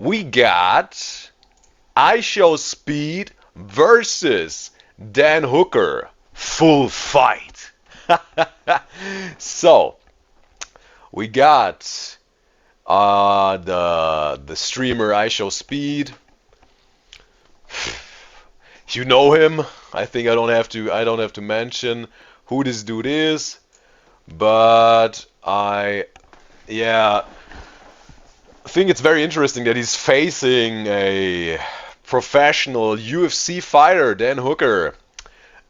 we got IShowSpeed versus Dan Hooker. Full fight. So, we got the streamer IShowSpeed. You know him. I think I don't have to mention who this dude is, but I think it's very interesting that he's facing a professional UFC fighter, Dan Hooker.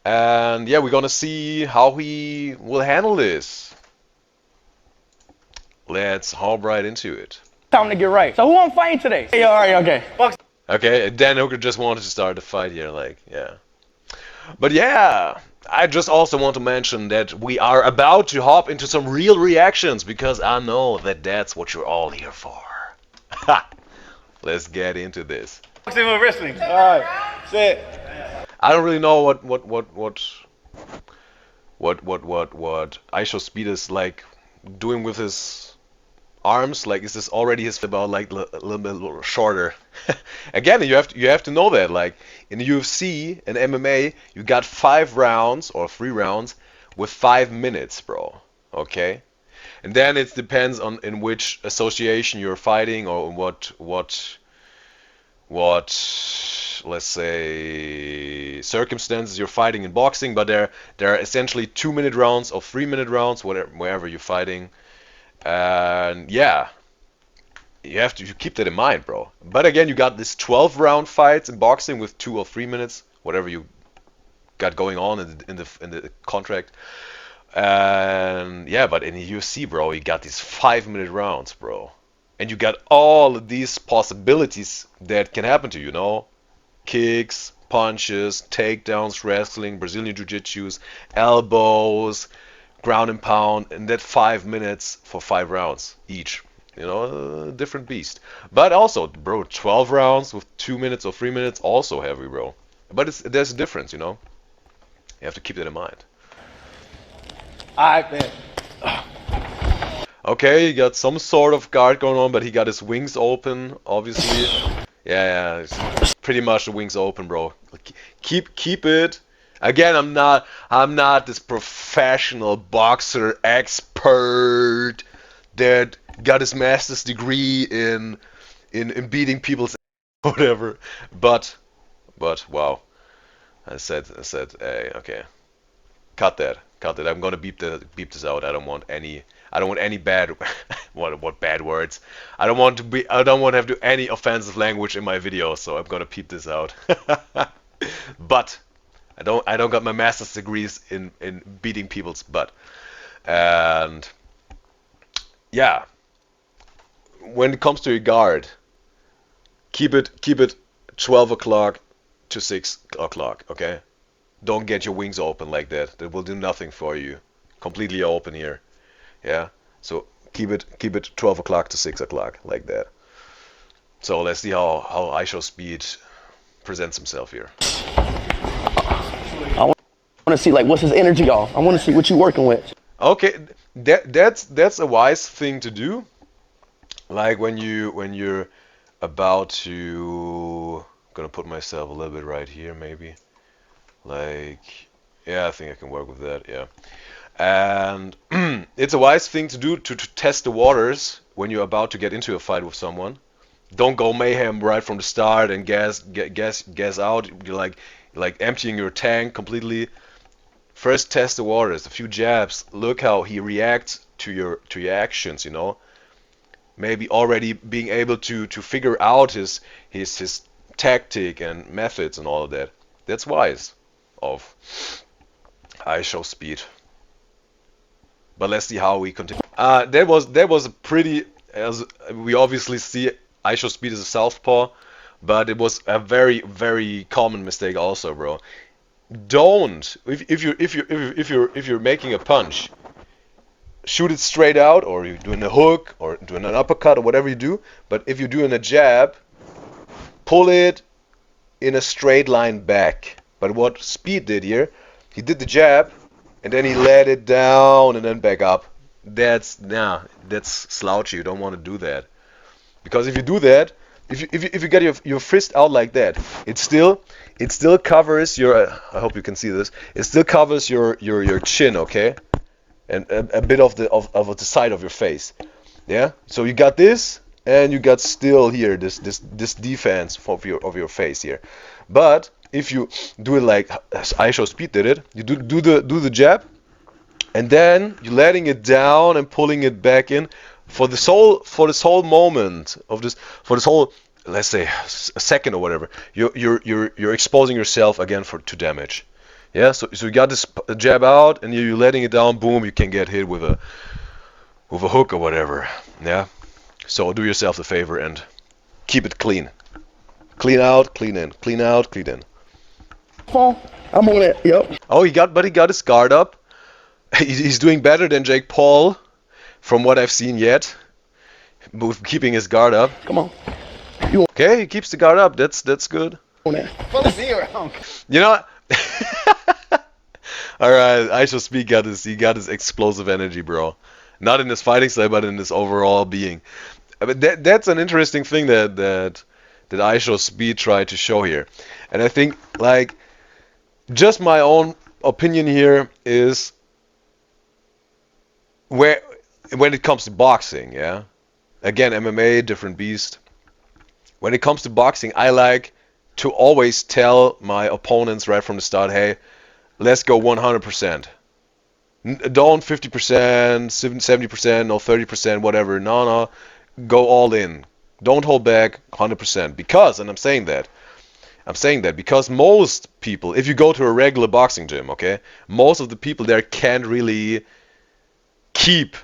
And yeah, we're gonna see how he will handle this. Let's hop right into it. Time to get right. So who I'm fighting today? Hey, all right, okay. Okay, Dan Hooker just wanted to start the fight here, like, yeah. But yeah, I just also want to mention that we are about to hop into some real reactions, because I know that that's what you're all here for. Ha! Let's get into this. Boxing with wrestling. All right, sit. I don't really know what IShowSpeed is like doing with his arms. Like, is this already his about like a little shorter? Again, you have to know that, like, in the UFC and MMA, you got 5 rounds or 3 rounds with 5 minutes, bro. Okay, and then it depends on in which association you're fighting or what let's say circumstances you're fighting in boxing. But there are essentially 2-minute rounds or 3-minute rounds, wherever you're fighting. And yeah, you keep that in mind, bro. But again, you got this 12-round fights in boxing with 2 or 3 minutes, whatever you got going on in the contract. And yeah, but in the UFC, bro, you got these 5-minute rounds, bro. And you got all of these possibilities that can happen to you, know? Kicks, punches, takedowns, wrestling, Brazilian Jiu Jitsus, elbows, ground and pound, and that 5 minutes for 5 rounds each. You know, different beast. But also, bro, 12 rounds with 2 minutes or 3 minutes, also heavy, bro. But there's a difference, you know? You have to keep that in mind. Alright, man. Okay, he got some sort of guard going on, but he got his wings open, obviously. Yeah, it's pretty much the wings open, bro. Keep it. Again, I'm not this professional boxer expert that got his master's degree in beating people's whatever. But wow, I said, hey, okay, cut that. I'm gonna beep this out. I don't want any bad what bad words. I don't want to have to any offensive language in my video, so I'm gonna peep this out. But I don't got my master's degrees in beating people's butt. And yeah, when it comes to your guard, keep it 12 o'clock to 6 o'clock, okay? Don't get your wings open like that. That will do nothing for you. Completely open here. Yeah. So keep it 12 o'clock to 6 o'clock like that. So let's see how IShowSpeed presents himself here. I want to see, like, what's his energy off. I want to see what you working with. Okay, that's a wise thing to do. Like when you're about to, I'm gonna put myself a little bit right here maybe. Like, yeah, I think I can work with that, yeah. And it's a wise thing to do to test the waters when you're about to get into a fight with someone. Don't go mayhem right from the start and gas out. You're like emptying your tank completely. First, test the waters. A few jabs. Look how he reacts to your actions. You know, maybe already being able to figure out his tactic and methods and all of that. That's wise of IShowSpeed. But let's see how we continue. That was a pretty, as we obviously see, IShowSpeed is a southpaw, but it was a very, very common mistake also, bro. Don't, if you're making a punch, shoot it straight out, or you're doing a hook or doing an uppercut or whatever you do. But if you're doing a jab, pull it in a straight line back. But what Speed did here, he did the jab and then he let it down and then back up. That's slouchy. You don't want to do that, because if you do that, if you get your fist out like that, it still covers your. I hope you can see this. It still covers your chin, okay, and a bit of the side of your face. Yeah. So you got this, and you got still here this defense of your face here. But if you do it like IShowSpeed did it, you do the jab, and then you're letting it down and pulling it back in for this whole moment of this, for this whole, let's say, a second or whatever. You're exposing yourself again to damage. Yeah. So you got this jab out, and you're letting it down. Boom! You can get hit with a hook or whatever. Yeah. So do yourself the favor and keep it clean. Clean out, clean in. Clean out, clean in. I'm on it. Yep. Oh, he got his guard up. He's doing better than Jake Paul, from what I've seen yet, with keeping his guard up. Come on. Okay, he keeps the guard up. That's good. On it. Follow me around. You know. All right, IShowSpeed got his. He got his explosive energy, bro. Not in his fighting style, but in his overall being. But that's an interesting thing that IShowSpeed tried to show here, and I think like just my own opinion here is when it comes to boxing, yeah. Again, MMA, different beast. When it comes to boxing, I like to always tell my opponents right from the start, hey, let's go 100%. Don't 50%, 70%, no 30%, whatever. No, go all in. Don't hold back 100%. Because, and I'm saying that because most people, if you go to a regular boxing gym, okay, most of the people there can't really keep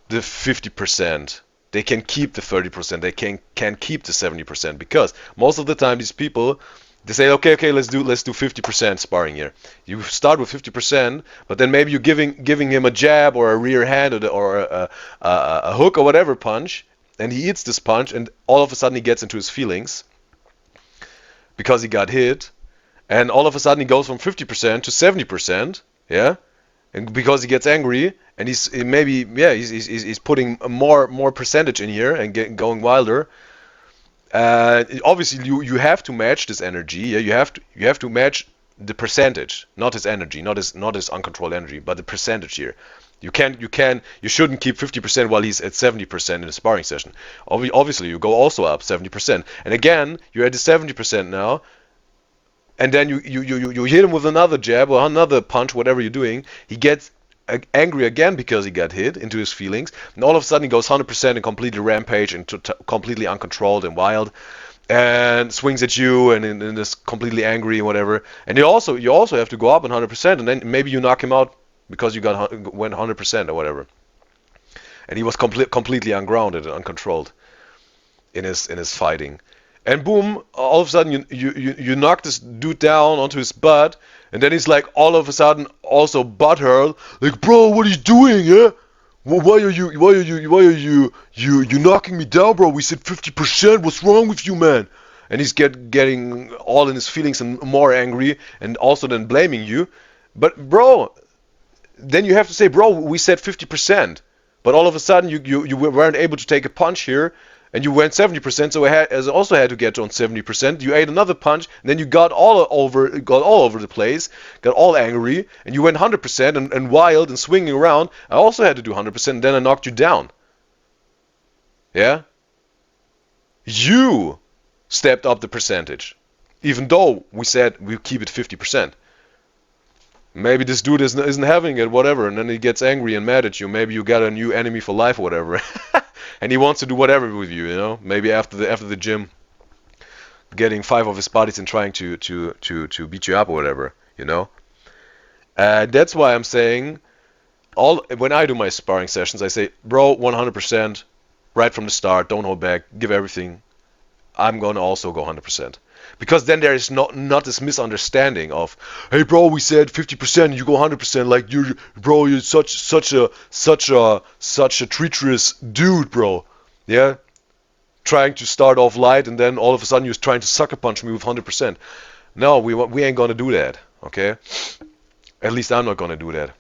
the 50%. They can keep the 30%. They can't keep the 70%, because most of the time these people, they say, okay, let's do 50% sparring here. You start with 50%, but then maybe you're giving him a jab or a rear hand or a hook or whatever punch, and he eats this punch, and all of a sudden he gets into his feelings because he got hit, and all of a sudden he goes from 50% to 70%, yeah, and because he gets angry, and he's putting more percentage in here and going wilder. Obviously you have to match this energy. Yeah, you have to match the percentage, not his energy, not his uncontrolled energy, but the percentage here. You shouldn't keep 50% while he's at 70% in a sparring session. Obviously you go also up 70%, and again you're at the 70% now, and then you hit him with another jab or another punch, whatever you're doing. He gets angry again because he got hit into his feelings, and all of a sudden he goes 100% and completely rampage and completely uncontrolled and wild, and swings at you and is completely angry and whatever. And you also have to go up 100%, and then maybe you knock him out because you went 100% or whatever. And he was completely ungrounded and uncontrolled in his fighting. And boom, all of a sudden you knock this dude down onto his butt, and then he's like all of a sudden also butthurt, like, bro, what are you doing, yeah? Why are you knocking me down, bro? We said 50%. What's wrong with you, man? And he's getting all in his feelings and more angry, and also then blaming you. But bro, then you have to say, bro, we said 50%, but all of a sudden you weren't able to take a punch here. And you went 70%, so I also had to get on 70%. You ate another punch, and then you got all over the place, got all angry, and you went 100% and wild and swinging around. I also had to do 100%, and then I knocked you down. Yeah? You stepped up the percentage, even though we said we keep it 50%. Maybe this dude isn't having it, whatever, and then he gets angry and mad at you. Maybe you got a new enemy for life or whatever. And he wants to do whatever with you, you know. Maybe after the gym, getting 5 of his buddies and trying to beat you up or whatever, you know. That's why I'm saying, when I do my sparring sessions, I say, bro, 100%, right from the start, don't hold back, give everything. I'm gonna also go 100%, because then there is not this misunderstanding of, hey bro, we said 50%, you go 100%, like you're such a treacherous dude, bro. Yeah, trying to start off light and then all of a sudden you're trying to sucker punch me with 100%. No, we ain't gonna do that, okay? At least I'm not gonna do that.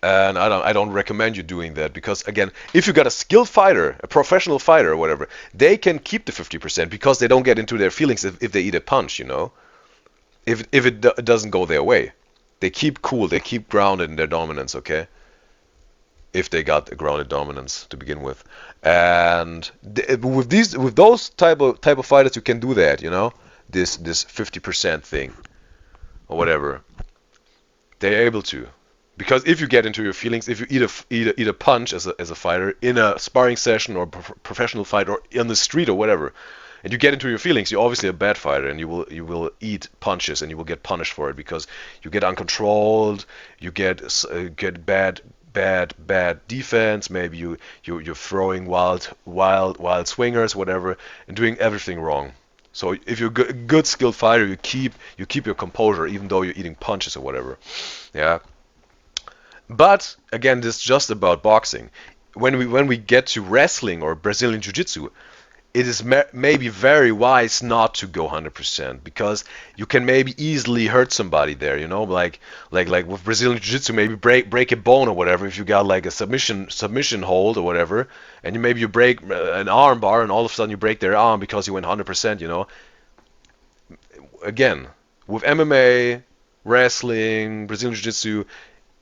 And I don't recommend you doing that because, again, if you got a skilled fighter, a professional fighter or whatever, they can keep the 50% because they don't get into their feelings if they eat a punch, you know? If it doesn't go their way. They keep cool, they keep grounded in their dominance, okay? If they got a grounded dominance to begin with. And with those type of fighters, you can do that, you know? This 50% thing or whatever. They're able to. Because if you get into your feelings, if you eat a punch as a fighter in a sparring session or professional fight or in the street or whatever, and you get into your feelings, you're obviously a bad fighter, and you will eat punches and you will get punished for it because you get uncontrolled, you get bad defense. Maybe you're throwing wild swingers, whatever, and doing everything wrong. So if you're a good skilled fighter, you keep your composure even though you're eating punches or whatever. Yeah. But again, this is just about boxing. When we get to wrestling or Brazilian Jiu Jitsu, it is maybe very wise not to go 100% because you can maybe easily hurt somebody there. You know, like with Brazilian Jiu Jitsu, maybe break a bone or whatever. If you got like a submission hold or whatever, and you break an arm bar, and all of a sudden you break their arm because you went 100%. You know, again, with MMA, wrestling, Brazilian Jiu Jitsu,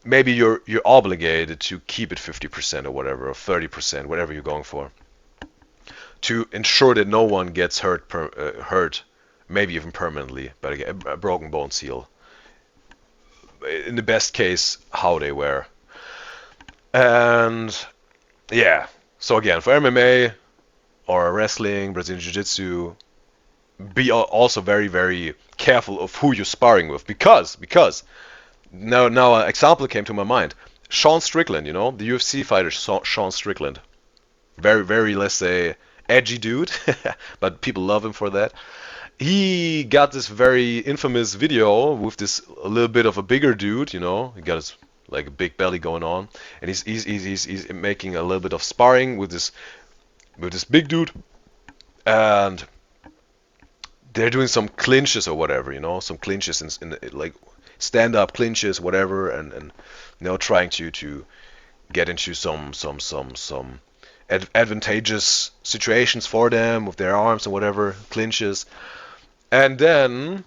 maybe you're obligated to keep it 50% or whatever, or 30%, whatever you're going for, to ensure that no one gets hurt, maybe even permanently, but again, a broken bone seal. In the best case, how they wear. And yeah, so again, for MMA or wrestling, Brazilian Jiu-Jitsu, be also very, very careful of who you're sparring with, because now an example came to my mind. Sean Strickland, you know, the UFC fighter Sean Strickland. Very, very, let's say, edgy dude, but people love him for that. He got this very infamous video with this a little bit of a bigger dude, you know. He got his like a big belly going on, and he's making a little bit of sparring with this big dude, and they're doing some clinches or whatever, you know, some clinches in like stand-up clinches, whatever, and you know, trying to get into some advantageous situations for them with their arms and whatever, clinches. And then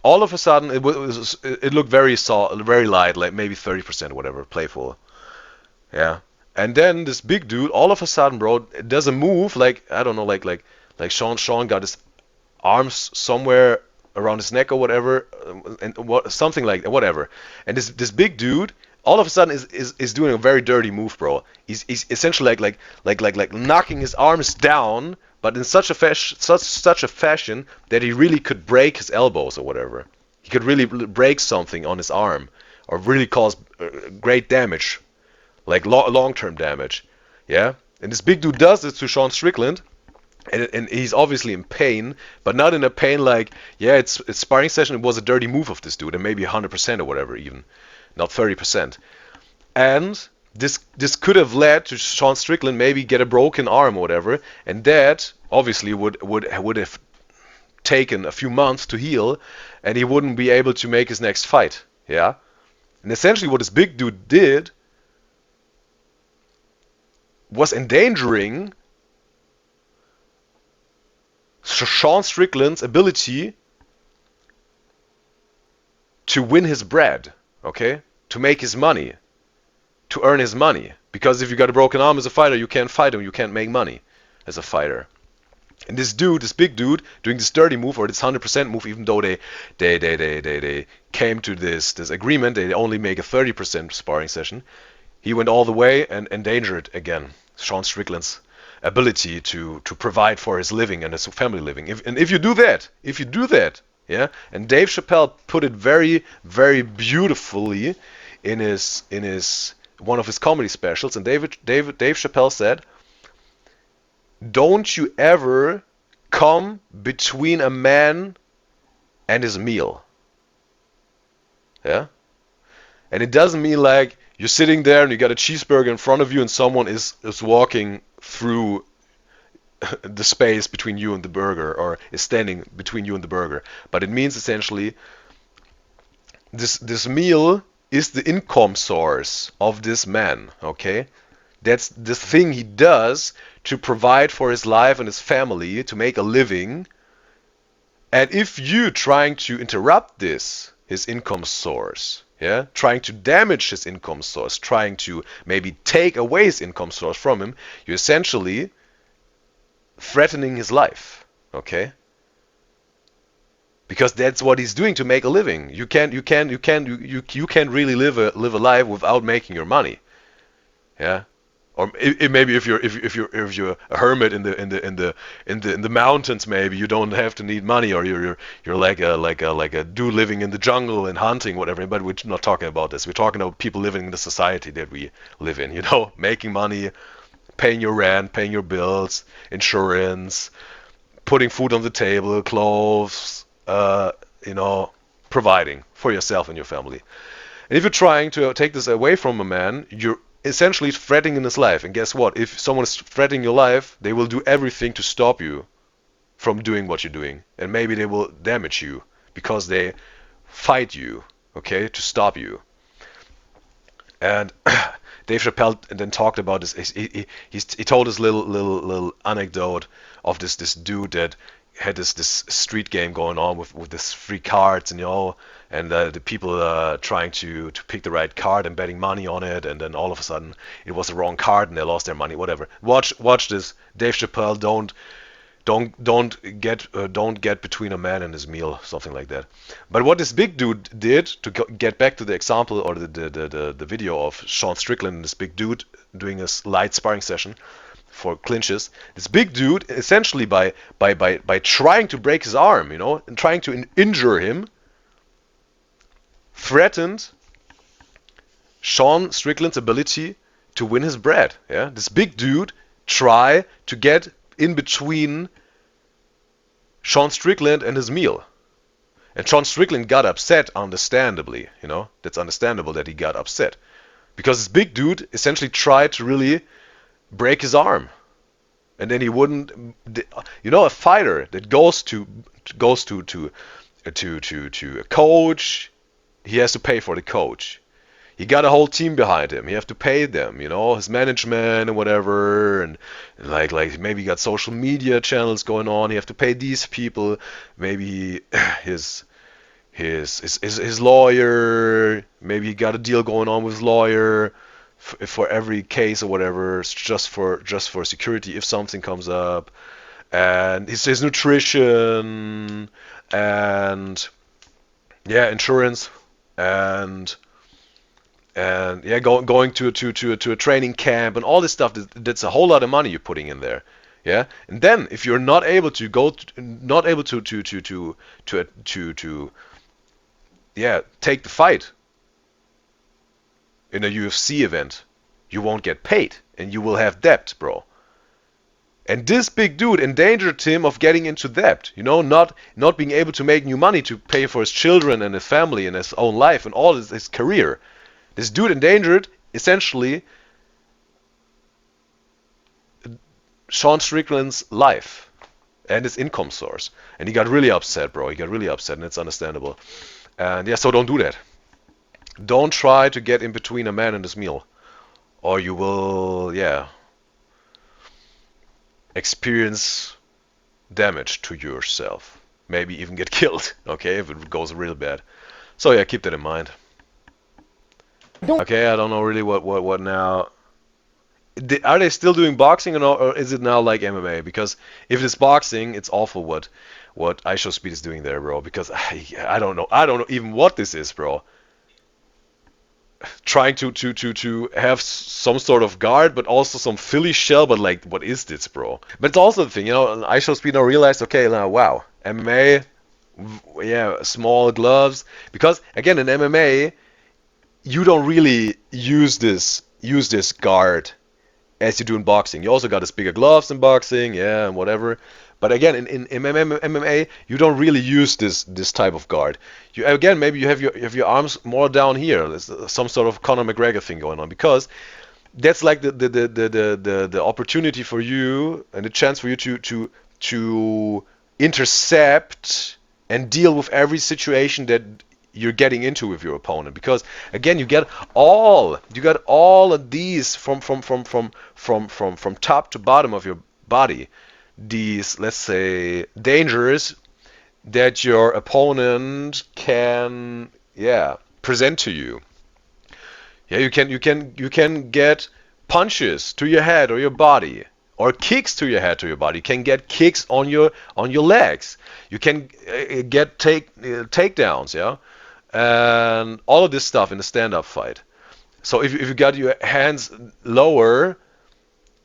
all of a sudden it looked very very light, like maybe 30% or whatever, playful. Yeah. And then this big dude all of a sudden, bro, does a move like, I don't know, like Sean got his arms somewhere around his neck or whatever, and something like that, whatever. And this big dude all of a sudden is doing a very dirty move, bro. He's essentially like knocking his arms down, but in such a fashion that he really could break his elbows or whatever. He could really break something on his arm, or really cause great damage, like long-term damage. Yeah. And this big dude does this to Sean Strickland. And he's obviously in pain, but not in a pain like, yeah, it's sparring session, it was a dirty move of this dude, and maybe 100% or whatever even, not 30%. And this could have led to Sean Strickland maybe get a broken arm or whatever, and that obviously would have taken a few months to heal, and he wouldn't be able to make his next fight, yeah? And essentially what this big dude did was endangering Sean Strickland's ability to win his bread, okay? To make his money, to earn his money. Because if you got a broken arm as a fighter, you can't fight him, you can't make money as a fighter. And this dude, this big dude, doing this dirty move or this 100% move, even though they came to this agreement, they only make a 30% sparring session, he went all the way and endangered again Sean Strickland's ability to provide for his living and his family living. If you do that, yeah. And Dave Chappelle put it very, very beautifully in his one of his comedy specials. And Dave Chappelle said, "Don't you ever come between a man and his meal." Yeah. And it doesn't mean like you're sitting there and you got a cheeseburger in front of you and someone is walking through the space between you and the burger, or is standing between you and the burger. But it means essentially this meal is the income source of this man, okay? That's the thing he does to provide for his life and his family, to make a living. And if you trying to interrupt this, his income source, yeah, trying to damage his income source, trying to maybe take away his income source from him, you're essentially threatening his life, okay? Because that's what he's doing to make a living. You can't really live a life without making your money, yeah. Or maybe if you're a hermit in the mountains, maybe you don't have to need money, or you're like a dude living in the jungle and hunting, whatever. But we're not talking about this. We're talking about people living in the society that we live in. You know, making money, paying your rent, paying your bills, insurance, putting food on the table, clothes, you know, providing for yourself and your family. And if you're trying to take this away from a man, you're essentially threatening his life. And guess what? If someone is threatening your life, they will do everything to stop you from doing what you're doing. And maybe they will damage you because they fight you, okay, to stop you. And Dave Chappelle then talked about this. He told this little anecdote of this dude that had this street game going on with this free cards, and you know, and the people trying to pick the right card and betting money on it, and then all of a sudden it was the wrong card and they lost their money. Whatever. Watch this. Dave Chappelle, don't get between a man and his meal, something like that. But what this big dude did, to get back to the example or the video of Sean Strickland and this big dude doing a light sparring session for clinches, this big dude essentially by trying to break his arm, you know, and trying to injure him, threatened Sean Strickland's ability to win his bread. Yeah, this big dude try to get in between Sean Strickland and his meal, and Sean Strickland got upset, understandably. You know, that's understandable that he got upset, because this big dude essentially tried to really break his arm, and then he wouldn't. You know, a fighter that goes to a coach, he has to pay for the coach. He got a whole team behind him. You have to pay them, you know, his management and whatever, and like maybe he got social media channels going on. You have to pay these people. Maybe his lawyer. Maybe he got a deal going on with his lawyer for every case or whatever, just for security if something comes up, and his nutrition, and yeah, insurance, and yeah, going to a training camp and all this stuff. That's a whole lot of money you're putting in there. Yeah, and then if you're not able to take the fight in a UFC event, you won't get paid and you will have debt, bro. And this big dude endangered him of getting into debt, you know, not being able to make new money to pay for his children and his family and his own life and all his career. This dude endangered, essentially, Sean Strickland's life and his income source. And he got really upset, bro. He got really upset, and it's understandable. And yeah, so don't do that. Don't try to get in between a man and his meal, or you will, yeah, experience damage to yourself. Maybe even get killed, okay, if it goes real bad. So yeah, keep that in mind. Okay, I don't know really what now. Are they still doing boxing, or is it now like MMA? Because if it's boxing, it's awful what IShowSpeed is doing there, bro. Because I don't know even what this is, bro. Trying to have some sort of guard, but also some Philly shell. But like, what is this, bro? But it's also the thing, you know. IShowSpeed now realized, okay, now wow, MMA, yeah, small gloves. Because again, in MMA, you don't really use this guard as you do in boxing. You also got this bigger gloves in boxing, yeah, and whatever. But again, in MMA, you don't really use this type of guard. You again, maybe you have your arms more down here. There's some sort of Conor McGregor thing going on, because that's like the opportunity for you and the chance for you to intercept and deal with every situation that you're getting into with your opponent, because again you get all of these from top to bottom of your body, these, let's say, dangers that your opponent can present to you. You can get punches to your head or your body, or kicks to your head, to your body. You can get kicks on your legs. You can get takedowns, and all of this stuff in a stand-up fight. So if you got your hands lower,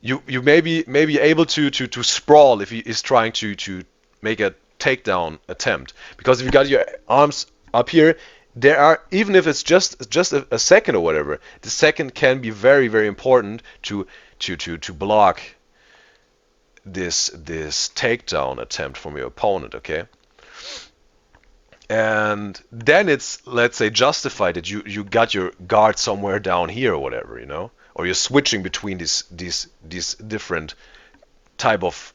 you may be able to sprawl if he is trying to make a takedown attempt, because if you got your arms up here, there are, even if it's just a second or whatever, the second can be very, very important to block this takedown attempt from your opponent, okay? And then it's, let's say, justified that you got your guard somewhere down here or whatever, or you're switching between these different type of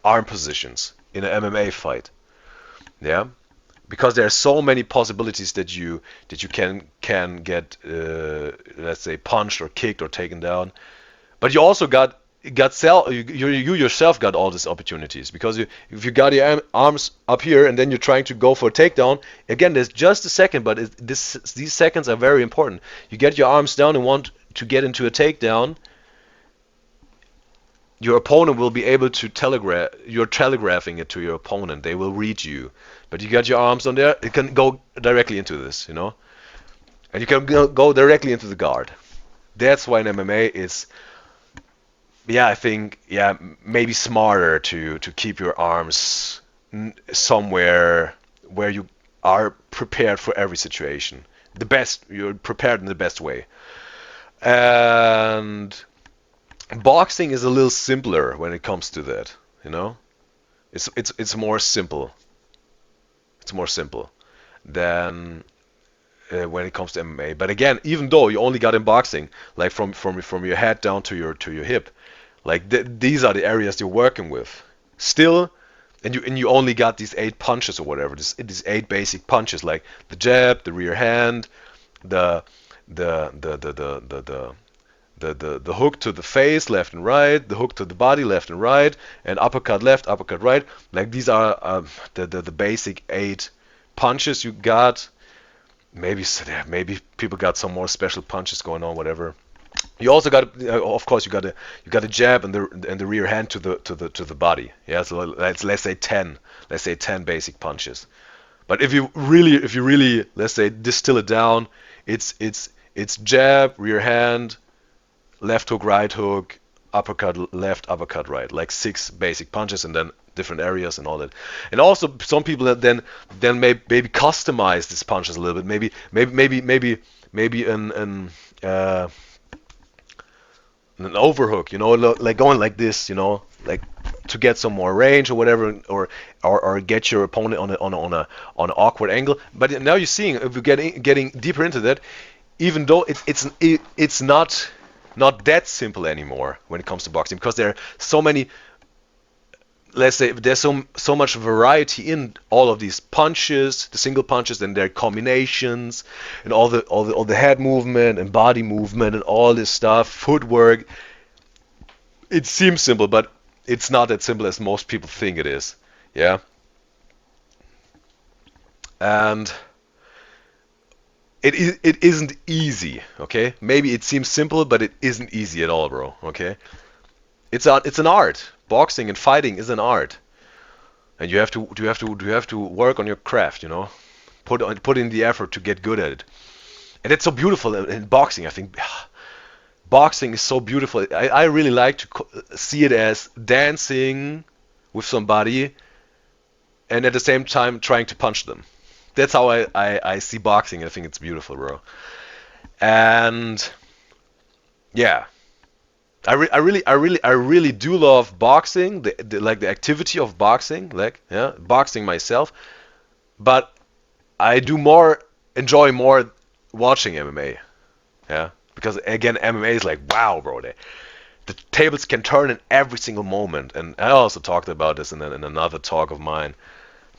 arm positions in an MMA fight, because there are so many possibilities that you can get, let's say, punched or kicked or taken down. But you also you yourself got all these opportunities, because if you got your arms up here and then you're trying to go for a takedown, again, there's just a second, but these seconds are very important. You get your arms down and want to get into a takedown, your opponent will be able to you're telegraphing it to your opponent. They will read you. But you got your arms on there, it can go directly into this, and you can go directly into the guard. That's why in MMA is, I think, maybe smarter to keep your arms somewhere where you are prepared for every situation. You're prepared in the best way. And boxing is a little simpler when it comes to that, It's more simple. It's more simple than when it comes to MMA. But again, even though you only got in boxing, like from your head down to your hip, like these are the areas you're working with. Still, and you only got these 8 punches or whatever. These 8 basic punches, like the jab, the rear hand, the hook to the face, left and right, the hook to the body, left and right, and uppercut left, uppercut right. Like these are the basic 8 punches you got. Maybe people got some more special punches going on, whatever. You also got, of course, you got a jab and the rear hand to the body. Yeah, so let's say 10 basic punches. But if you really let's say distill it down, it's jab, rear hand, left hook, right hook, uppercut left, uppercut right, like 6 basic punches, and then different areas and all that. And also some people that then maybe customize these punches a little bit. Maybe an overhook, like going like this, like to get some more range or whatever, or get your opponent on an awkward angle. But now you're seeing, if you're getting deeper into that, even though it's not that simple anymore when it comes to boxing, because there are so many, let's say, there's so much variety in all of these punches, the single punches, and their combinations, and all the head movement and body movement and all this stuff, footwork. It seems simple, but it's not as simple as most people think it is. Yeah. And it isn't easy, okay? Maybe it seems simple, but it isn't easy at all, bro, okay? It's an art. Boxing and fighting is an art. And you have to work on your craft, Put in the effort to get good at it. And it's so beautiful in boxing, I think. Boxing is so beautiful. I really like to see it as dancing with somebody and at the same time trying to punch them. That's how I see boxing. I think it's beautiful, bro. And yeah, I really do love boxing, the activity of boxing, boxing myself. But I do enjoy more watching MMA, because again, MMA is like, wow, bro, the tables can turn in every single moment. And I also talked about this in another talk of mine.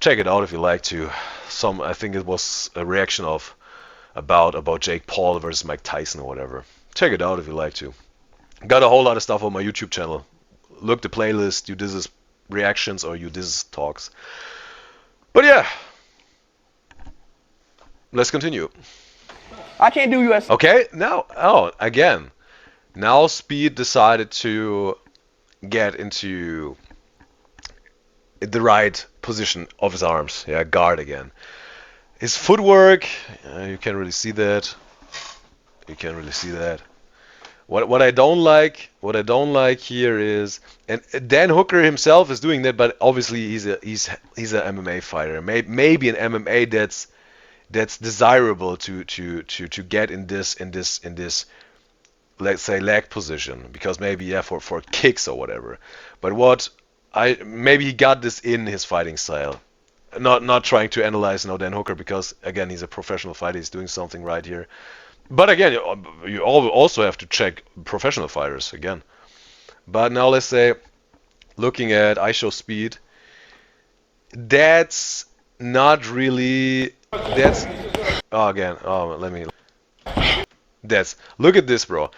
check it out if you like to. I think it was a reaction of about Jake Paul versus Mike Tyson or whatever. Check it out if you like to. Got a whole lot of stuff on my YouTube channel. Look the playlist, Udyzyz reactions or Udyzyz talks. But yeah, let's continue. I can't do UFC. Okay, now Speed decided to get into the right position of his arms. Yeah, guard again. His footwork, you can't really see that. You can't really see that. What I don't like here is, and Dan Hooker himself is doing that, but obviously he's an MMA fighter. Maybe an MMA that's desirable to get in this let's say leg position, because maybe for kicks or whatever. But maybe he got this in his fighting style. Not trying to analyze Dan Hooker, because again he's a professional fighter, he's doing something right here. But again, you also have to check professional fighters again. But now let's say, looking at IShowSpeed, that's not really. Look at this, bro.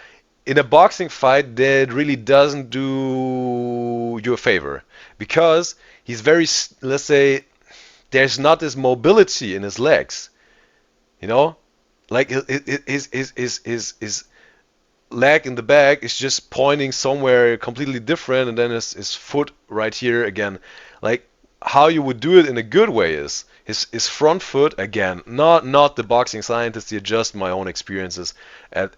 In a boxing fight, that really doesn't do you a favor, because he's very, let's say, there's not this mobility in his legs, you know. Like his leg in the back is just pointing somewhere completely different, and then his foot right here again. Like how you would do it in a good way is his front foot again. Not the boxing scientist here, just my own experiences as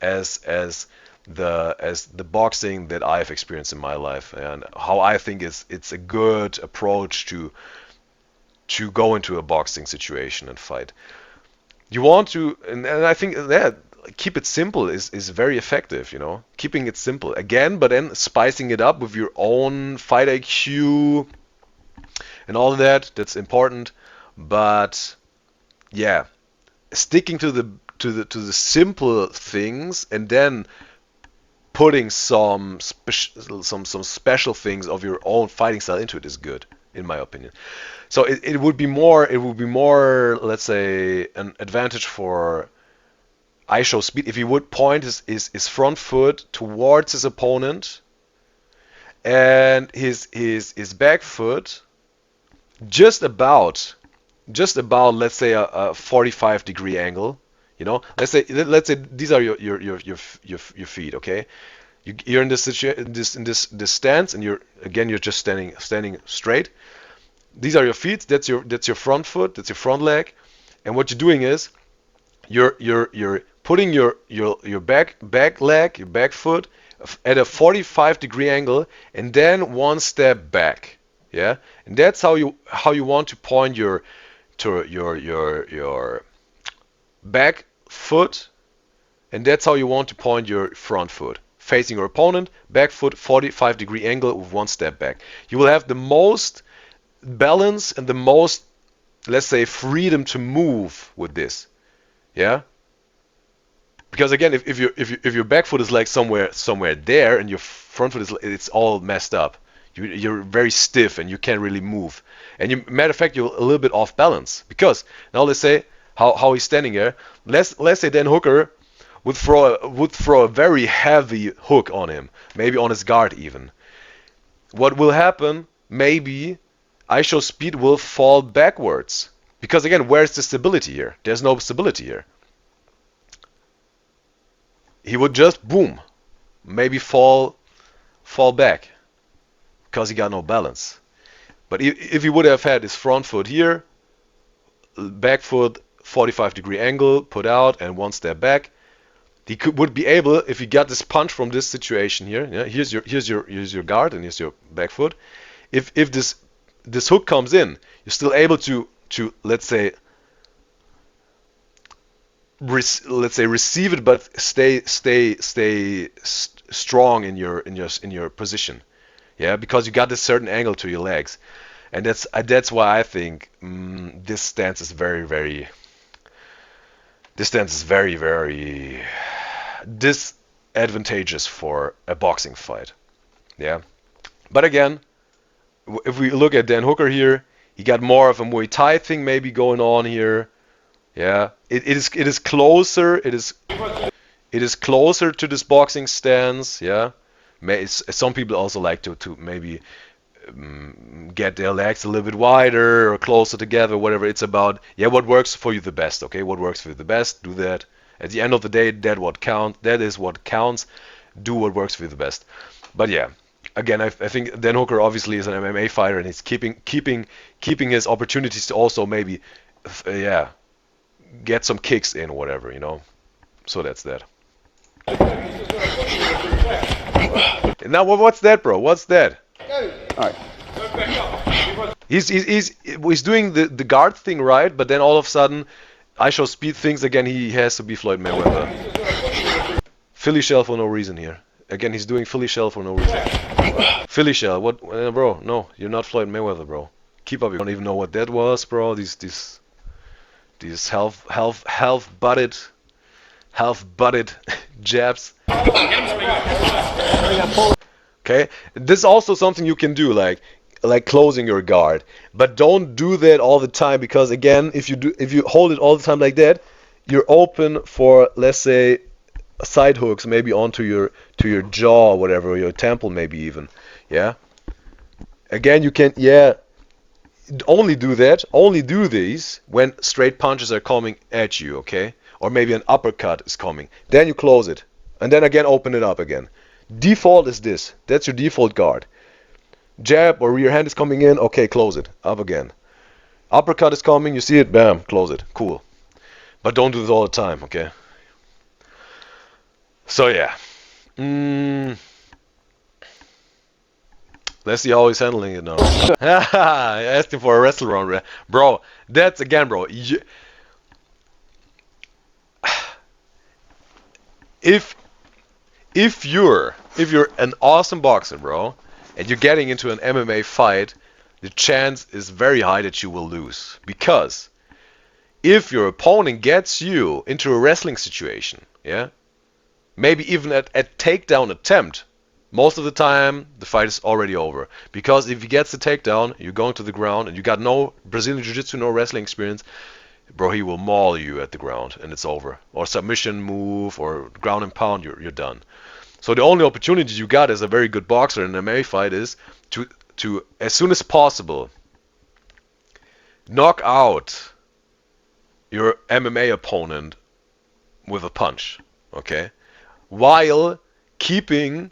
the boxing that I've experienced in my life, and how I think it's a good approach to go into a boxing situation and fight. You want to, and I think that keep it simple is very effective, you know, keeping it simple again, but then spicing it up with your own fight IQ and all of that. That's important. But yeah, sticking to the simple things, and then putting some special things of your own fighting style into it is good, in my opinion. So it would be more, let's say, an advantage for IShowSpeed if he would point his front foot towards his opponent, and his back foot just about let's say a 45-degree angle. You know, let's say these are your feet, okay? You're in this stance, and you're just standing straight. These are your feet. That's your front foot. That's your front leg. And what you're doing is you're putting your back leg, your back foot at a 45-degree angle, and then one step back. Yeah, and that's how you want to point your back foot, and that's how you want to point your front foot, facing your opponent, back foot, 45-degree angle with one step back. You will have the most balance and the most, let's say, freedom to move with this. Yeah, because again, if your back foot is like somewhere there, and your front foot it's all messed up, you're very stiff and you can't really move. And matter of fact, you're a little bit off balance, because now let's say how he's standing here. Let's say Dan Hooker would throw a very heavy hook on him, maybe on his guard even. What will happen? Maybe IShowSpeed will fall backwards, because again, where's the stability here? There's no stability here. He would just boom, maybe fall back, because he got no balance. But if he would have had his front foot here, back foot, 45-degree angle, put out, and one step back, he would be able, if he got this punch from this situation here, yeah, here's your guard and here's your back foot. If this hook comes in, you're still able to let's say receive it, but stay strong in your position. Yeah, because you got this certain angle to your legs, and that's why I think this stance is very disadvantageous for a boxing fight. Yeah, but again, if we look at Dan Hooker here, He got more of a Muay Thai thing maybe going on here. Yeah, it is closer. It is closer to this boxing stance. Yeah, some people also like to maybe get their legs a little bit wider or closer together. Whatever it's about. Yeah, what works for you the best. Okay, what works for you the best. Do that. At the end of the day, that is what counts. Do what works for you the best. But yeah, again, I think Dan Hooker obviously is an MMA fighter, and he's keeping his opportunities to also maybe, yeah, get some kicks in or whatever, you know. So that's that. Now what's that, bro? What's that? All right. He's doing the guard thing right, but then all of a sudden, IShowSpeed thinks again he has to be Floyd Mayweather. Philly shell for no reason here. Again, he's doing Philly shell for no reason. Philly shell, what, bro? No, you're not Floyd Mayweather, bro. Keep up. You don't even know what that was, bro. These half-butted jabs. Okay, this is also something you can do, like closing your guard, but don't do that all the time, because again, if you hold it all the time like that, you're open for, let's say, side hooks maybe onto your jaw or whatever, your temple maybe even. Yeah. Again, you can, yeah, only do these when straight punches are coming at you, okay? Or maybe an uppercut is coming. Then you close it, and then again open it up again. Default is this. That's your default guard. Jab or rear hand is coming in, okay, close it, up again. Uppercut is coming, you see it, bam, close it, cool. But don't do this all the time, okay? So yeah. Let's see how he's handling it now. I asked him for a wrestle round, bro. That's again, bro. If you're an awesome boxer, bro, and you're getting into an MMA fight, the chance is very high that you will lose. Because if your opponent gets you into a wrestling situation, yeah, maybe even at takedown attempt, most of the time the fight is already over. Because if he gets the takedown, you're going to the ground, and you got no Brazilian Jiu Jitsu, no wrestling experience, bro, he will maul you at the ground, and it's over. Or submission move, or ground and pound, you're done. So the only opportunity you got as a very good boxer in an MMA fight is to as soon as possible knock out your MMA opponent with a punch, okay? While keeping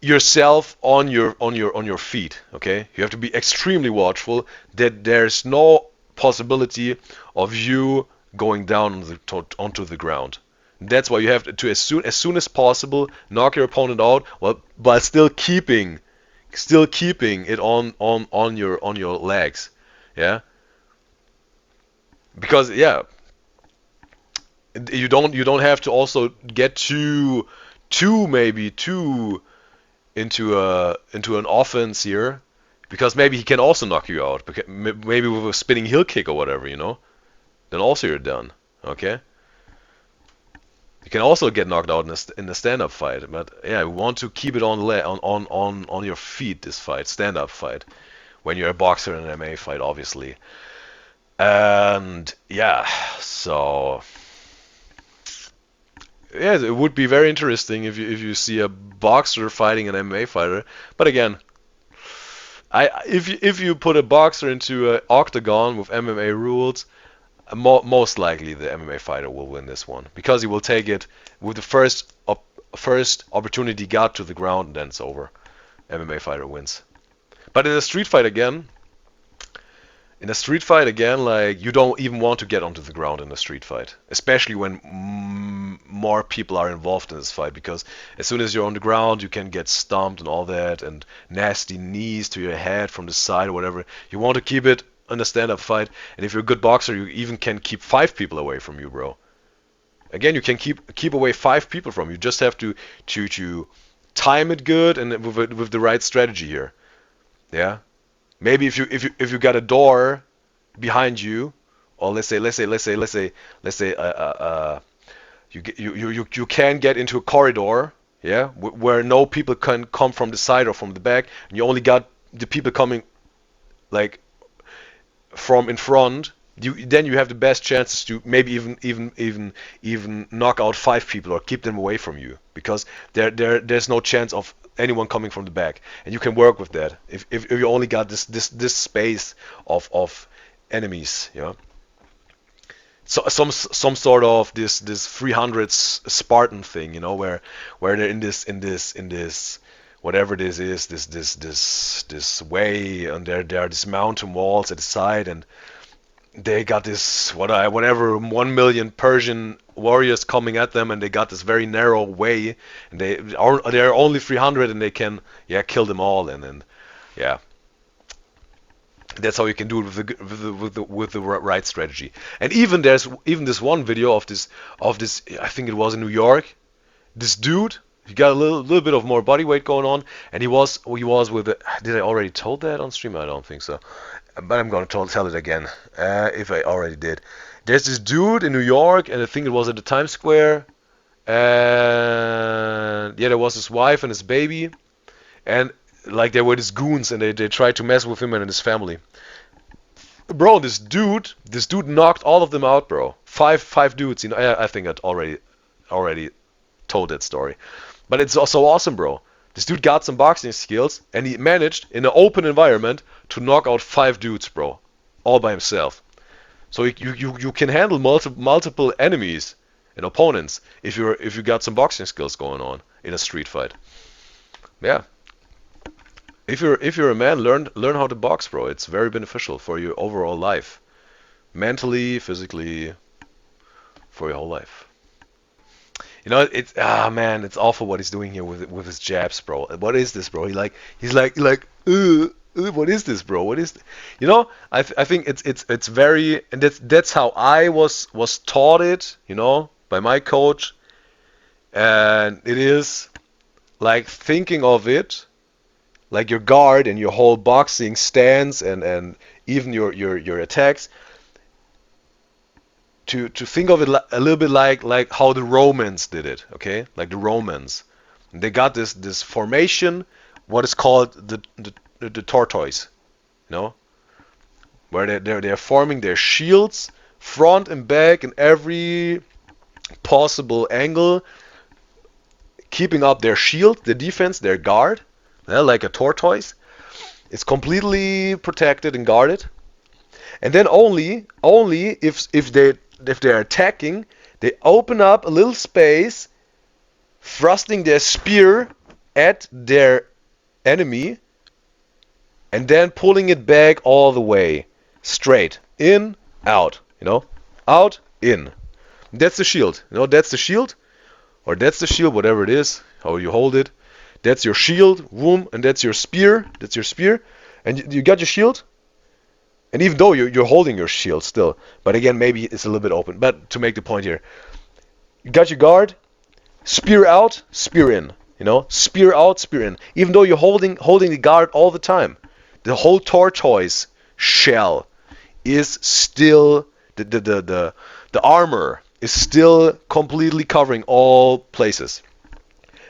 yourself on your feet, okay? You have to be extremely watchful that there's no possibility of you going down onto the ground. That's why you have to as soon as possible knock your opponent out, while still keeping it on your legs, yeah. Because yeah, you don't have to also get too into an offense here, because maybe he can also knock you out, maybe with a spinning heel kick or whatever, you know. Then also you're done, okay. You can also get knocked out in the stand-up fight, but yeah, we want to keep it on your feet. This fight, stand-up fight, when you're a boxer in an MMA fight, obviously. And yeah, so yeah, it would be very interesting if you see a boxer fighting an MMA fighter. But again, if you put a boxer into an octagon with MMA rules, most likely the MMA fighter will win this one, because he will take it with the first opportunity he got to the ground, and then it's over. MMA fighter wins. But in a street fight again, like, you don't even want to get onto the ground in a street fight, especially when more people are involved in this fight, because as soon as you're on the ground, you can get stomped and all that, and nasty knees to your head from the side or whatever. You want to keep it in a stand-up fight, and if you're a good boxer, you even can keep 5 people away from you, bro. Again, you can keep away 5 people from you. You just have to time it good and with the right strategy here. Yeah. Maybe if you got a door behind you, or let's say you can get into a corridor, yeah, where no people can come from the side or from the back, and you only got the people coming like from in front, then you have the best chances to maybe even knock out 5 people or keep them away from you, because there's no chance of anyone coming from the back, and you can work with that if you only got this space of enemies, you know. So some sort of this 300s Spartan thing, you know, where they're in this whatever this is, this way, and there are these mountain walls at the side, and they got this whatever 1 million Persian warriors coming at them, and they got this very narrow way, and they're only 300, and they can kill them all, and then that's how you can do it with the right strategy. And even there's this one video of this I think it was in New York. This dude, he got a little bit of more body weight going on, and he was with did I already told that on stream? I don't think so, but I'm gonna tell it again if I already did. There's this dude in New York, and I think it was at the Times Square, and there was his wife and his baby, and like they were these goons, and they tried to mess with him and his family. Bro, this dude knocked all of them out, bro. Five dudes. You know, I think I'd already told that story, but it's also awesome, bro. This dude got some boxing skills, and he managed in an open environment to knock out 5 dudes, bro, all by himself. So you can handle multiple enemies and opponents if you got some boxing skills going on in a street fight. Yeah. If you're a man, learn how to box, bro. It's very beneficial for your overall life, mentally, physically, for your whole life. You know, man, it's awful what he's doing here with his jabs, bro. What is this, bro? He's like, what is this, bro? What is this? You know, I think it's very, and that's how I was taught it, you know, by my coach, and it is like thinking of it like your guard and your whole boxing stance and even your attacks, to think of it a little bit like how the Romans did it, okay? Like the Romans, they got this formation, what is called the tortoise, you know, where they're forming their shields front and back in every possible angle, keeping up their shield, the defense, their guard. Like a tortoise, it's completely protected and guarded, and then only if they're attacking, they open up a little space, thrusting their spear at their enemy, and then pulling it back all the way, straight in, out, you know, out, in. That's the shield, you know, that's the shield, or that's the shield, whatever it is, how you hold it. That's your shield, boom, and that's your spear. That's your spear, and you got your shield. And even though you're holding your shield still, but again, maybe it's a little bit open. But to make the point here, you got your guard, spear out, spear in. You know, spear out, spear in. Even though you're holding the guard all the time, the whole tortoise shell is still the armor is still completely covering all places.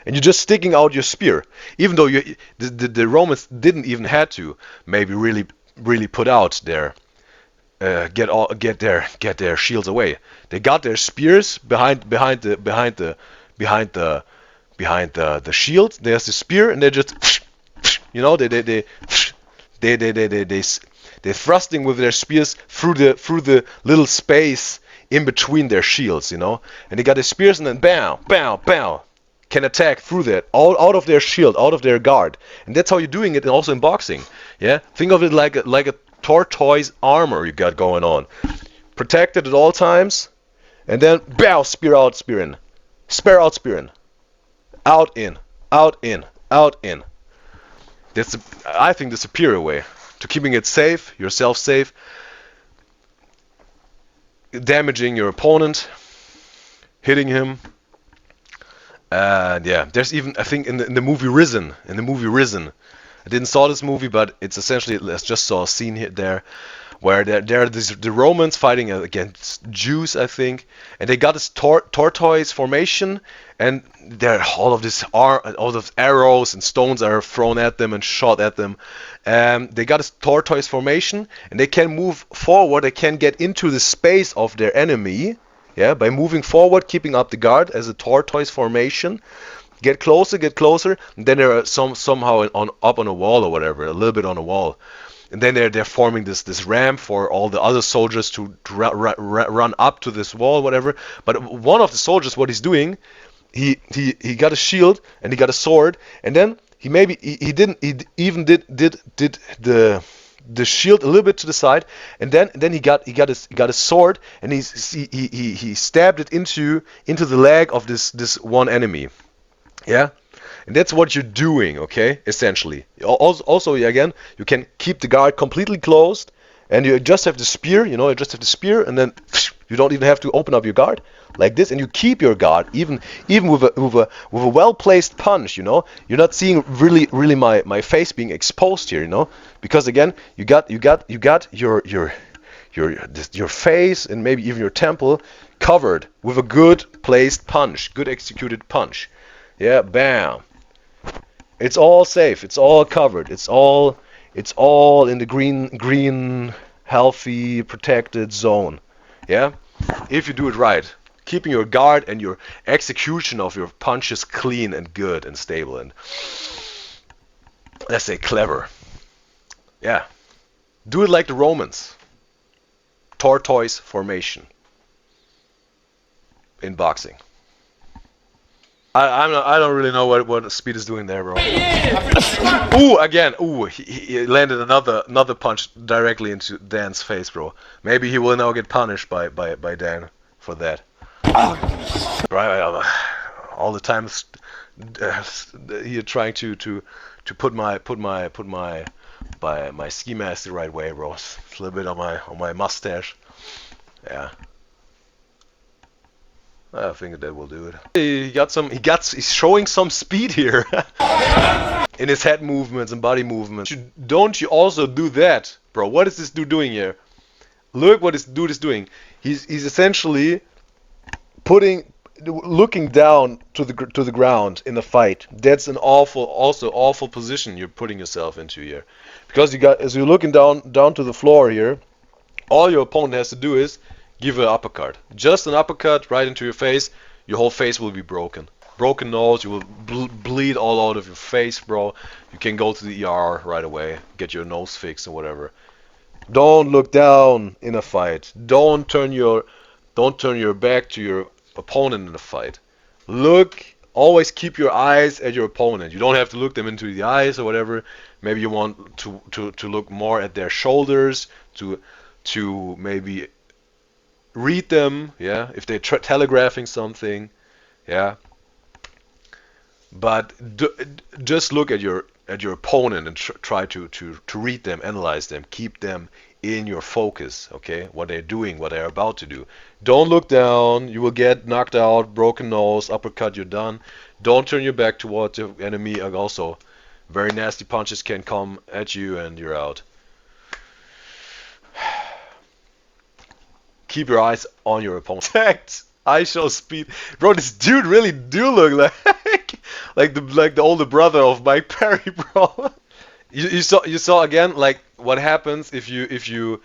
And you're just sticking out your spear, even though the Romans didn't even had to maybe really put out their get their shields away. They got their spears behind the shield. There's the spear, and they just, you know, they're thrusting with their spears through the little space in between their shields, you know. And they got their spears, and then bow, bow, bow. Can attack through that, all out of their shield, out of their guard, and that's how you're doing it. Also in boxing, yeah. Think of it like a tortoise armor you got going on, protected at all times, and then bow, spear out, spear in, spear out, spear in, out in, out in, out in. That's I think the superior way to keeping it safe, yourself safe, damaging your opponent, hitting him. And yeah, there's even, I think, in the movie Risen, I didn't saw this movie, but it's essentially, I just saw a scene here there where there are the Romans fighting against Jews, I think, and they got this tortoise formation, and there all of arrows and stones are thrown at them and shot at them. They got a tortoise formation, and they can move forward. They can get into the space of their enemy, yeah, by moving forward, keeping up the guard as a tortoise formation. Get closer, and then they're somehow up on a wall or whatever, a little bit on a wall. And then they're forming this ramp for all the other soldiers to run up to this wall, whatever. But one of the soldiers, what he's doing, he got a shield and he got a sword, and then he did the shield a little bit to the side, and then he got a sword, and he stabbed it into the leg of this one enemy. Yeah, and that's what you're doing, okay? Essentially. Also, again, you can keep the guard completely closed, and you just have the spear. You know, you just have the spear, and then you don't even have to open up your guard like this, and you keep your guard even with a well-placed punch. You know, you're not seeing really my face being exposed here. You know, because again, you got your face and maybe even your temple covered with a good placed punch, good executed punch. Yeah, bam. It's all safe. It's all covered. It's all in the green, healthy, protected zone. Yeah, if you do it right, keeping your guard and your execution of your punches clean and good and stable and, let's say, clever. Yeah, do it like the Romans. Tortoise formation in boxing. I don't really know what Speed is doing there, bro. Ooh, again. Ooh, he landed another punch directly into Dan's face, bro. Maybe he will now get punished by Dan for that. Right, all the time you're trying to put my ski mask the right way, bro. It's a little bit on my mustache. Yeah. I think that will do it. He's showing some speed here in his head movements and body movements. Don't you also do that, bro? What is this dude doing here? Look what this dude is doing. He's essentially looking down to the ground in a fight. That's an awful position you're putting yourself into here, because as you're looking down to the floor here, all your opponent has to do is give an uppercut. Just an uppercut right into your face. Your whole face will be broken. Broken nose. You will bleed all out of your face, bro. You can go to the ER right away. Get your nose fixed or whatever. Don't look down in a fight. Don't turn your back to your opponent in a fight. Always keep your eyes at your opponent. You don't have to look them into the eyes or whatever. Maybe you want to look more at their shoulders to maybe read them, yeah, if they're telegraphing something, yeah. But just look at your opponent and try to read them, analyze them, keep them in your focus, okay? What they're doing, what they're about to do. Don't look down. You will get knocked out, broken nose, uppercut. You're done. Don't turn your back towards your enemy. Also, very nasty punches can come at you, and you're out. Keep your eyes on your opponent. IShowSpeed, bro. This dude really do look like the older brother of Mike Perry, bro. You saw again, like, what happens if you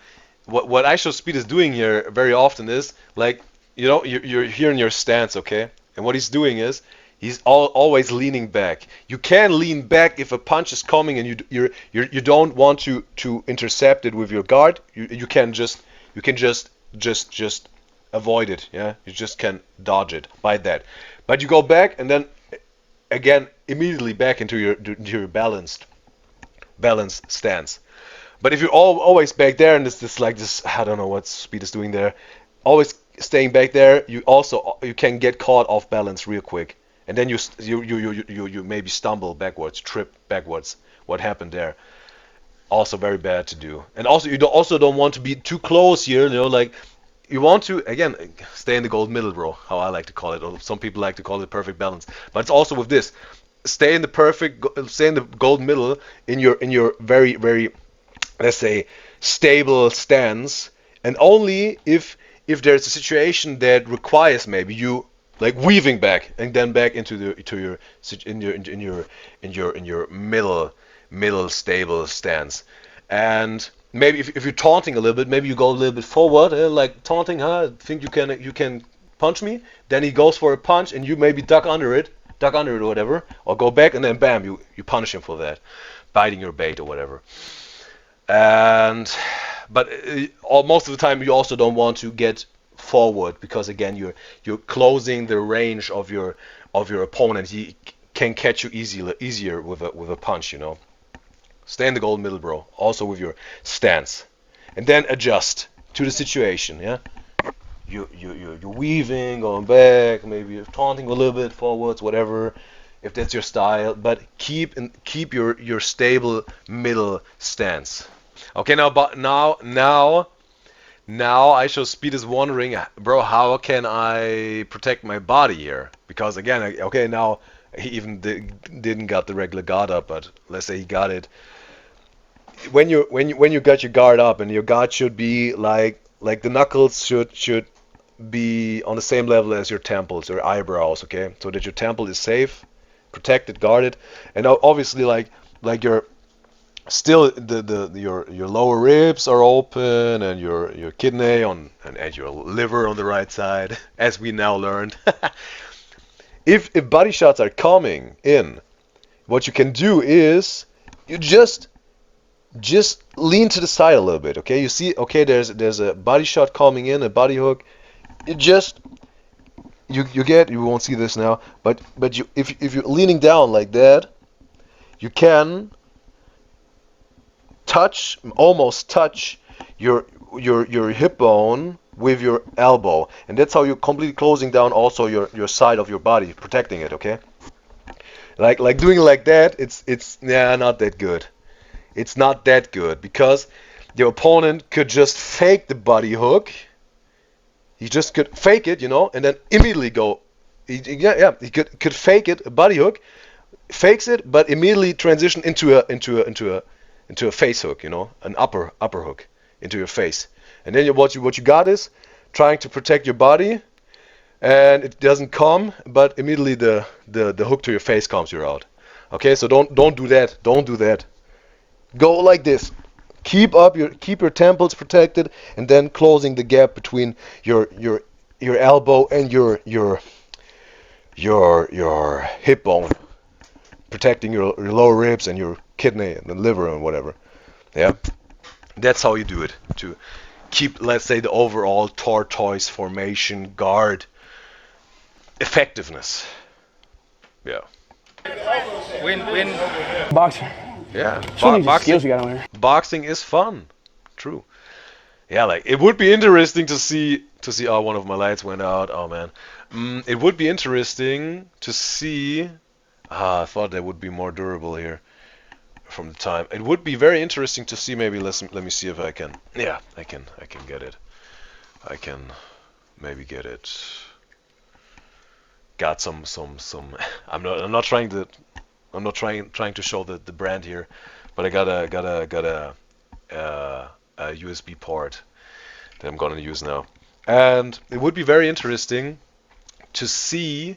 what IShowSpeed is doing here very often is, like, you know, you're here in your stance, okay, and what he's doing is he's always leaning back. You can lean back if a punch is coming and you don't want to intercept it with your guard. You can just avoid it, yeah. You just can dodge it by that. But you go back and then again immediately back into your balanced stance. But if you're always back there and it's this like this, I don't know what Speed is doing there, always staying back there, you can get caught off balance real quick, and then you maybe stumble backwards, trip backwards. What happened there? Also very bad to do. And also you don't want to be too close here, you know, like you want to, again, stay in the gold middle, bro, how I like to call it, or some people like to call it perfect balance. But it's also with this, stay in the gold middle in your very, very, let's say, stable stance, and only if there's a situation that requires maybe you like weaving back and then back into your middle stable stance. And maybe if you're taunting a little bit, maybe you go a little bit forward, like taunting, huh? Think you can punch me? Then he goes for a punch, and you maybe duck under it or whatever, or go back, and then bam, you punish him for that, biting your bait or whatever. But most of the time you also don't want to get forward, because again you're closing the range of your opponent. He can catch you easier with a punch, you know. Stay in the golden middle, bro. Also with your stance, and then adjust to the situation. Yeah, you're weaving, going back, maybe you're taunting a little bit forwards, whatever, if that's your style. But keep your stable middle stance. Okay, now IShowSpeed is wondering, bro, how can I protect my body here? Because again, okay, now he even didn't got the regular guard up, but let's say he got it. When you got your guard up, and your guard should be like the knuckles should be on the same level as your temples or eyebrows, okay? So that your temple is safe, protected, guarded, and obviously like your still your lower ribs are open, and your kidney and your liver on the right side, as we now learned. If body shots are coming in, what you can do is you just lean to the side a little bit, okay? You see, okay, there's a body shot coming in, a body hook. You won't see this now, but if you're leaning down like that, you can almost touch your hip bone with your elbow, and that's how you're completely closing down also your side of your body, protecting it, okay? Like doing it like that, it's not that good. It's not that good, because your opponent could just fake the body hook. He just could fake it, you know, and then immediately go. He could fake it, a body hook, fakes it, but immediately transition into a face hook, you know, an upper hook into your face. And then what you got is trying to protect your body, and it doesn't come, but immediately the hook to your face comes. You're out. Okay, so don't do that. Don't do that. Go like this. Keep your temples protected, and then closing the gap between your elbow and your hip bone, protecting your lower ribs and your kidney and the liver and whatever. Yeah, that's how you do it to keep, let's say, the overall tortoise formation guard effectiveness. Yeah. Win. Boxing. Yeah. Skills you got on here. Boxing is fun. True. Yeah, like it would be interesting to see. Oh, one of my lights went out. Oh man. It would be interesting to see. I thought that would be more durable here from the time. It would be very interesting to see. Maybe let me see if I can. Yeah, I can get it. I can maybe get it. Got some. I'm not trying to show the brand here, but I got a USB port that I'm gonna use now, and it would be very interesting to see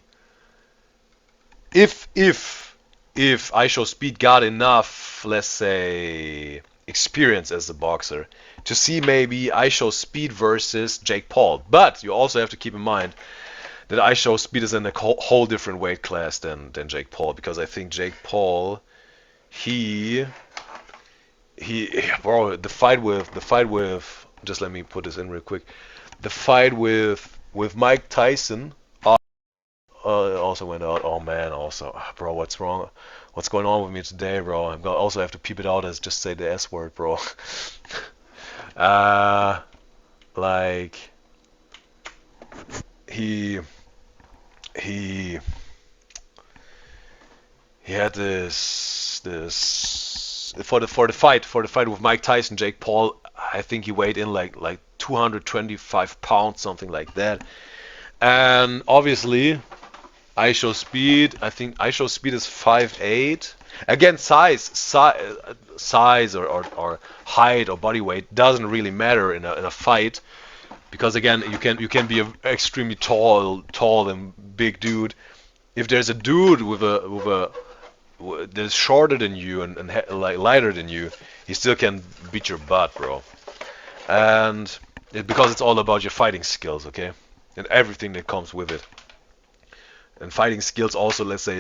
if IShowSpeed got enough, let's say, experience as a boxer to see maybe IShowSpeed versus Jake Paul. But you also have to keep in mind that IShowSpeed is in a whole different weight class than Jake Paul, because I think Jake Paul, bro, the fight with just let me put this in real quick. The fight with Mike Tyson also went out. Oh man, also, bro, what's wrong? What's going on with me today, bro? I'm gonna also have to peep it out as just say the S word, bro. Like he had this for the fight with Mike Tyson, Jake Paul. I think he weighed in like 225 pounds, something like that. And obviously, IShowSpeed. I think IShowSpeed is 5'8". Again, size or height or body weight doesn't really matter in a fight, because again, you can be an extremely tall and big dude. If there's a dude that's shorter than you and like lighter than you, he still can beat your butt, bro. And because it's all about your fighting skills, okay, and everything that comes with it. And fighting skills also, let's say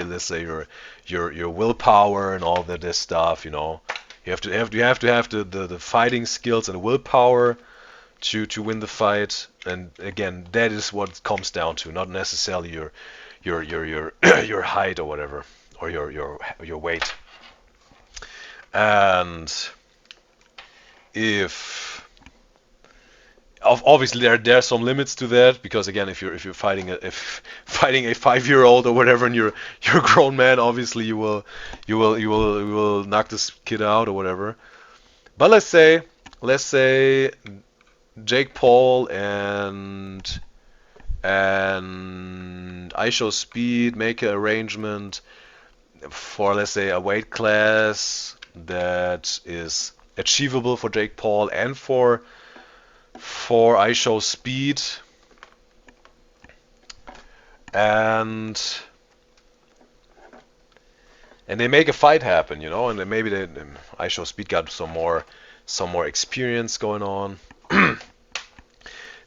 your willpower and all this stuff, you know. You have to have the fighting skills and willpower to win the fight. And again, that is what it comes down to, not necessarily your your height or whatever, or your weight. And obviously there are some limits to that, because again, if you're fighting a 5-year-old or whatever, and you're a grown man, obviously you will knock this kid out or whatever. But let's say Jake Paul and IShowSpeed make an arrangement for, let's say, a weight class that is achievable for Jake Paul and for IShowSpeed, and they make a fight happen, you know, and then maybe IShowSpeed got some more experience going on.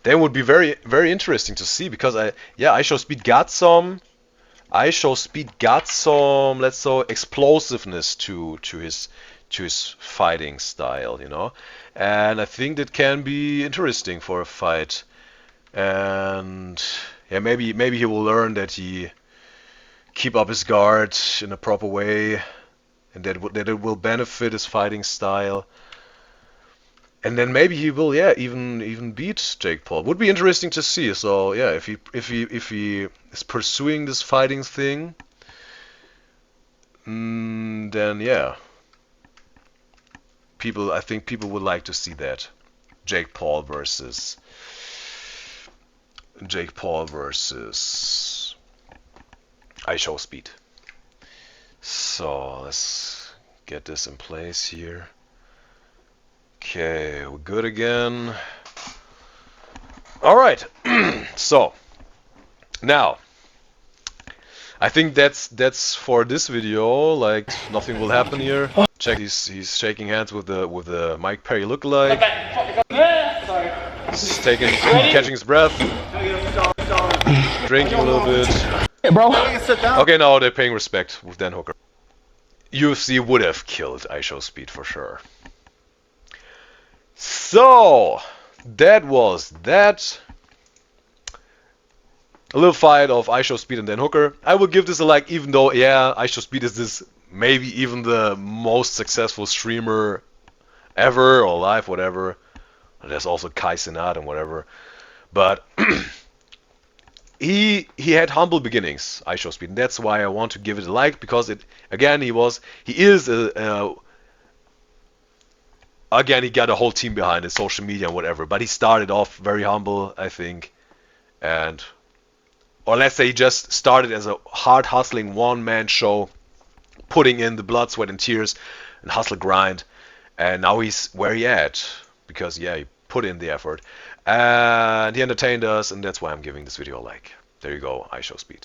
That would be very, very interesting to see, because IShowSpeed got some, let's say, explosiveness to his fighting style, you know, and I think that can be interesting for a fight. And yeah, maybe he will learn that he keep up his guard in a proper way, and that it will benefit his fighting style. And then maybe he will, even beat Jake Paul. Would be interesting to see. So yeah, if he is pursuing this fighting thing, then yeah, I think people would like to see that. Jake Paul versus IShowSpeed. So let's get this in place here. Okay, we're good again. All right. So now, I think that's for this video. Like, nothing will happen here. Check, he's shaking hands with the Mike Perry lookalike. He's catching his breath, drinking a little bit. Hey, bro. Okay, now they're paying respect with Dan Hooker. UFC would have killed IShowSpeed for sure. So that was that. A little fight of IShowSpeed and Dan Hooker. I will give this a like, even though, yeah, IShowSpeed is this maybe even the most successful streamer ever, or live, whatever. There's also Kai Cenat and whatever. But he had humble beginnings, IShowSpeed, and that's why I want to give it a like, because again, he is again, he got a whole team behind it, social media and whatever, but he started off very humble, I think, or let's say he just started as a hard hustling one-man show, putting in the blood, sweat, and tears, and hustle grind, and now he's where he at, because yeah, he put in the effort, and he entertained us, and that's why I'm giving this video a like. There you go, IShowSpeed.